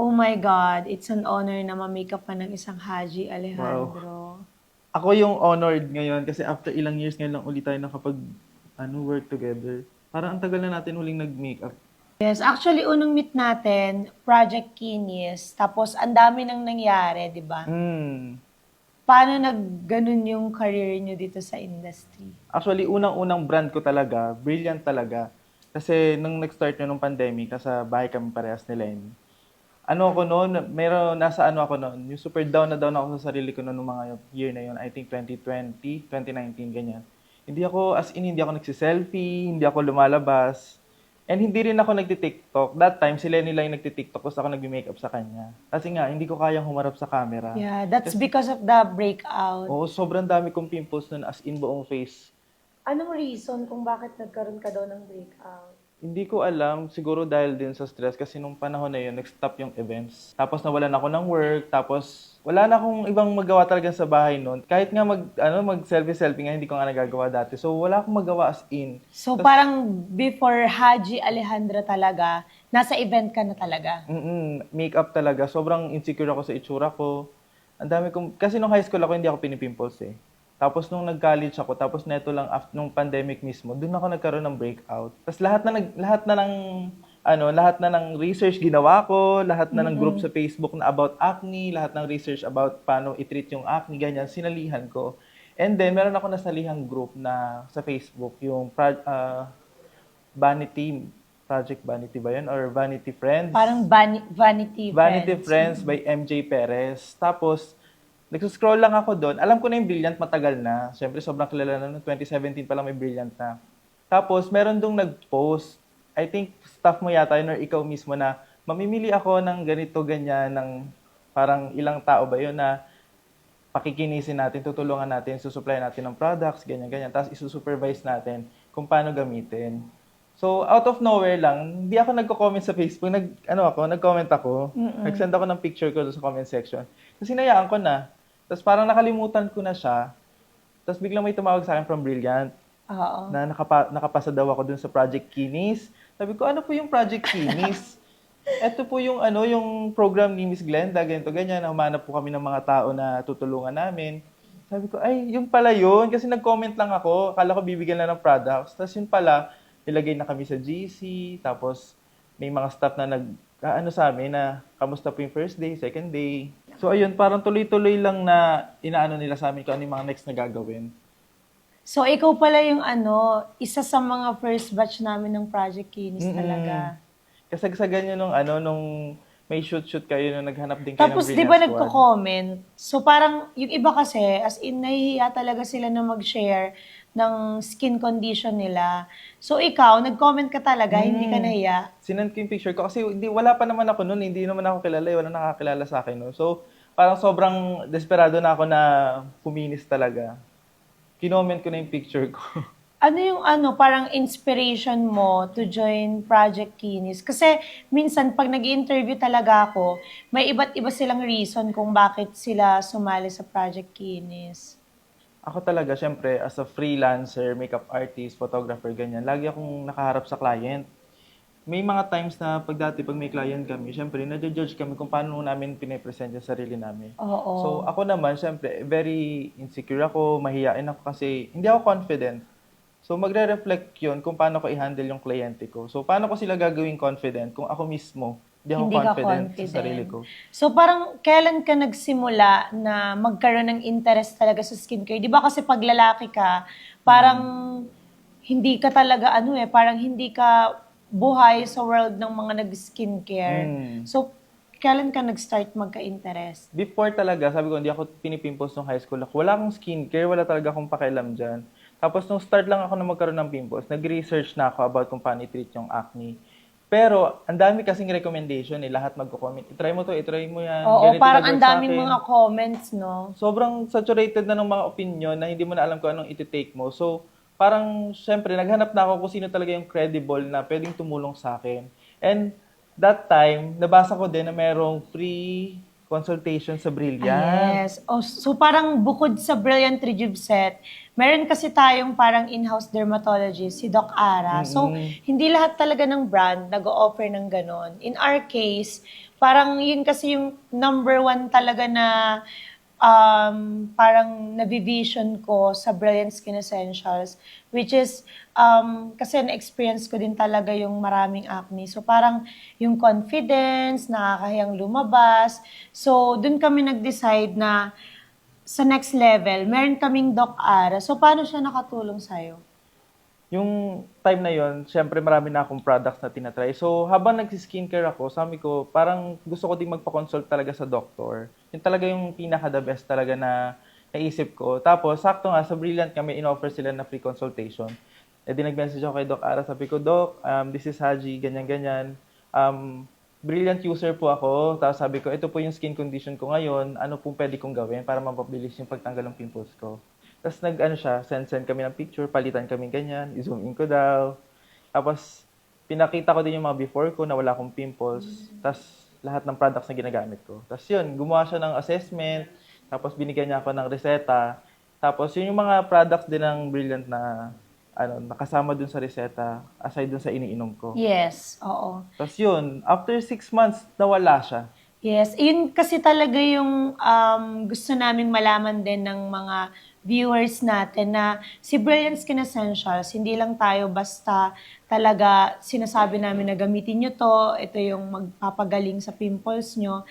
Oh my God, it's an honor na ma-makeup ka ng isang Haji Wow. Alejandro. Ako yung honored ngayon kasi after ilang years ngayon lang ulit tayo work together. Parang ang tagal na natin huling nag-makeup. Yes, actually, unang meet natin, Project Kinis, tapos ang dami nang nangyari, di ba? Hmm. Paano nag-ganun yung career nyo dito sa industry? Actually, unang-unang brand ko talaga, Brilliant talaga. Kasi nung nag-start nung pandemic, nasa bahay kami parehas ni Lenny. Ano ako noon, nasa ano ako noon, yung super down ako sa sarili ko noon nung mga year na yun. I think 2020, 2019, ganyan. Hindi ako nagsiselfie, hindi ako lumalabas. And hindi rin ako nagti-TikTok. That time, si Lenny lang yung nagti-TikTok, tapos ako nagbi-makeup sa kanya. Kasi nga, hindi ko kayang humarap sa camera. Yeah, that's Kasi, because of the breakout. oo, sobrang dami kong pimples nun, as in buong face. Anong reason kung bakit nagkaroon ka daw ng breakout? Hindi ko alam, siguro dahil din sa stress kasi nung panahon na yun, nag-stop yung events. Tapos nawalan ako ng work, tapos wala na akong ibang magawa talaga sa bahay noon. Kahit nga mag-selfie-selfie nga, hindi ko nga nagagawa dati. So wala akong magawa as in. So Tapos, parang before Haji Alejandro talaga, nasa event ka na talaga? makeup talaga. Sobrang insecure ako sa itsura ko. Ang dami kong, kasi nung high school ako, hindi ako pinipimples eh. Tapos nung nag-college ako, tapos neto lang after nung pandemic mismo, doon ako nagkaroon ng breakout. Tapos lahat na ng research ginawa ko, lahat na ng group sa Facebook na about acne, lahat ng research about paano i-treat yung acne, ganyan, sinalihan ko. And then meron ako nasalihang group na sa Facebook, yung Vanity, Project Vanity ba yun? Or Vanity Friends? Parang Vanity Vanity Friends. Friends by MJ Perez. Tapos, nagsuscroll lang ako doon. Alam ko na yung Brilliant matagal na. Siyempre, sobrang kilala na. 2017 pa lang may Brilliant na. Tapos, meron dong nag-post. I think, staff mo yata yun or ikaw mismo na mamimili ako ng ganito, ganyan, ng parang ilang tao ba yun na pakikinisin natin, tutulungan natin, susupply natin ng products, ganyan, ganyan. Tapos, isusupervise natin kung paano gamitin. So, out of nowhere lang, hindi ako nagko-comment sa Facebook. Nag-comment ako. Nag-send ako ng picture ko doon sa comment section. Kasi hinayaan ko na. Tapos parang nakalimutan ko na siya. Tapos biglang may tumawag sa akin from Brilliant Oo. na nakapasa daw ako dun sa Project Kinis. Sabi ko, ano po yung Project Kinis? Ito po yung program ni Miss Glenda, ganito, ganyan. Humanap po kami ng mga tao na tutulungan namin. Sabi ko, ay, yung pala yun. Kasi nag-comment lang ako. Akala ko bibigyan lang ng products. Tapos yun pala, nilagay na kami sa GC. Tapos may mga staff na sa amin na kamusta po yung first day, second day. So ayun, parang tuloy-tuloy lang na inaano nila sa amin kung ano yung mga next na gagawin. So, ikaw pala yung isa sa mga first batch namin ng Project Kinis talaga. Kasagsagan nyo nung may shoot-shoot kayo, nung naghanap din kayo ng Tapos, di Brilliant ba Squad. nagko-comment? So, parang yung iba kasi, as in, nahihiya talaga sila na mag-share ng skin condition nila. So, ikaw, nag-comment ka talaga, hindi ka nahiya. Sinend ko yung picture ko kasi wala pa naman ako noon, hindi naman ako kilala, wala nakakilala sa akin noon. So, parang sobrang desperado na ako na kuminis talaga. Kinoment ko na yung picture ko. Ano yung parang inspiration mo to join Project Kinis? Kasi minsan pag nag-interview talaga ako, may iba't iba silang reason kung bakit sila sumali sa Project Kinis. Ako talaga, syempre, as a freelancer, makeup artist, photographer, ganyan, lagi akong nakaharap sa client. May mga times na pag may client kami, syempre, nadjudge kami kung paano namin pinipresent yung sarili namin. Oo. So, ako naman, syempre, very insecure ako, mahihain ako kasi hindi ako confident. So, magre-reflect yun kung paano ko i-handle yung kliyente ko. So, paano ko sila gagawing confident kung ako mismo, hindi ako Hindi ka confident sa confident. sarili ko. So parang kailan ka nagsimula na magkaroon ng interest talaga sa skincare? Di ba kasi pag lalaki ka, parang hindi ka talaga parang hindi ka buhay sa world ng mga nag-skincare. So, kailan ka nag-start magka-interest? Before talaga, sabi ko, hindi ako pinipimples nung high school. Wala akong skincare, wala talaga akong pakialam dyan. Tapos nung start lang ako na magkaroon ng pimples, nag-research na ako about kung paano i-treat yung acne. Pero, ang dami kasing recommendation lahat magko-comment. I-try mo to, i-try mo yan. Oo, Ganito parang ang nag-work sa daming akin. mga comments, no? Sobrang saturated na ng mga opinion na hindi mo na alam kung anong iti-take mo. So, parang, syempre, naghanap na ako kung sino talaga yung credible na pwedeng tumulong sa akin. And, that time, nabasa ko din na merong free consultation sa Brilliant. Yes. Oh, so parang bukod sa Brilliant Rejuve Set, meron kasi tayong parang in-house dermatologist, si Doc Ara. So, hindi lahat talaga ng brand nag-o-offer ng ganon. In our case, Parang yun kasi yung number one talaga na parang nabivision ko sa Brilliant Skin Essentials, which is, kasi na-experience ko din talaga yung maraming acne. So parang yung confidence, nakakahiyang lumabas. So dun kami nag-decide na sa next level, meron kaming Doc Ara. So paano siya nakatulong sa'yo? Yung time na yon, syempre marami na akong products na tinatry. So, habang nagsi-skincare ako, sabi ko, parang gusto ko din magpa-consult talaga sa doctor. Yun talaga yung pinaka-the best talaga na naisip ko. Tapos, sakto nga, sa Brilliant kami, in-offer sila na free consultation. E di nag-message ako kay Doc Ara, sabi ko, Doc, this is Haji, ganyan-ganyan. Brilliant user po ako. Tapos sabi ko, ito po yung skin condition ko ngayon. Ano po pwede kong gawin para mapabilis yung pagtanggal ng pimples ko? Tapos nag-ano siya, send kami ng picture, palitan kami ganyan, i-zoom in ko daw. Tapos pinakita ko din yung mga before ko na wala akong pimples. Tapos lahat ng products na ginagamit ko. Tapos yun, gumawa siya ng assessment. Tapos binigyan niya ako ng reseta. Tapos yun yung mga products din ng Brilliant na nakasama dun sa reseta, aside dun sa iniinom ko. Yes, oo. Tapos yun, after 6 months, nawala siya. Yes, yun kasi talaga yung gusto naming malaman din ng mga viewers natin na si Brilliant Skin Essentials, hindi lang tayo basta talaga sinasabi namin na gamitin nyo to, ito yung magpapagaling sa pimples nyo.